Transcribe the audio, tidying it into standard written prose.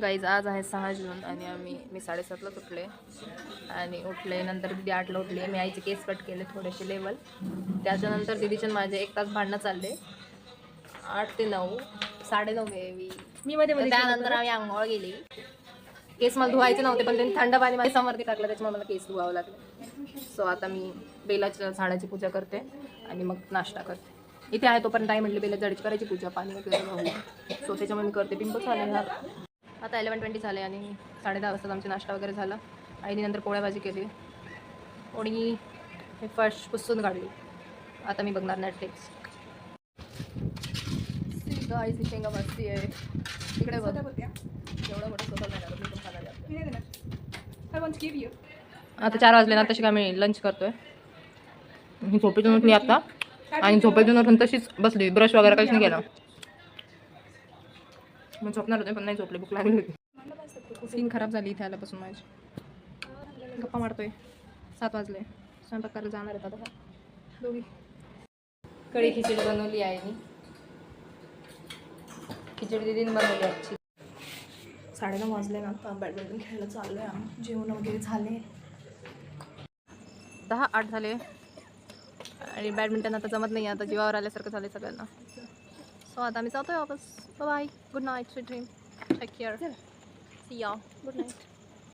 Guys आज आहे 6 जून आणि मी 7:30लाच उठले आणि उठले नंतर दिदी 8ला उठली. मी आईचे केस कट केले थोडेसे लेवल. त्याच्यानंतर दिदीचे माझे 1 तास भांडणं चालले. 8 ते 9 9:30 मी मध्ये त्यानंतर आम्ही आंघोळ गेली. केस मला धुवायचे नव्हते पण त्यांनी थंड पाणी माझ्या समोरती टाकलं त्याच्यामुळे मला केस धुवावं लागले. सो आता मी बेलाच्या झाडाची पूजा करते आणि मग नाश्ता करते. इथे आहे तोपर्यंत आई म्हटली बेला झाडाची करायची पूजा पाणी वगैरे घालून. सो त्याच्यामुळे मी करते. पिंपल्स आले ना आता 11:20 झाले आणि 10:30 वाजता आमचा नाश्ता वगैरे झाला. आईने नंतर पोळ्या भाजी केली. पोळी हे फर्स्ट पुसून काढली. आता मी बघणार नेटफ्लिक्स. गाईची शेंगा मस्ती आहे इकडे बघ. एवढं मोठं सोबत नाही मी पण खाणार. आता 4 वाजले ना तशी काय मी लंच करतोय. मी झोपेतून उठली आता आणि झोपेतून उठून तशीच बसली. ब्रश वगैरे काहीच नाही केला. मग झोपणार होते पण नाही झोपले. भूक लागली होती. स्किन खराब झाली इथे आल्यापासून माझी. गप्पा मारतोय. 7 वाजले. स्वयंपाक करायला जाणार आहेत आता दोघी. कढी खिचडी बनवली आहे मी. खिचडी दिदीने बनवली आजची. 9:30 वाजले ना आता बॅडमिंटन खेळायला चाललो आहे आम्ही. जेवण वगैरे झाले. 10:08 झाले आणि बॅडमिंटन आता जमत नाही. आता जीवावर आल्यासारखं झालं सगळ्यांना. सो आता आम्ही जातोय वापस. Bye. Good night. Sweet dream. Take care. See ya. Good night.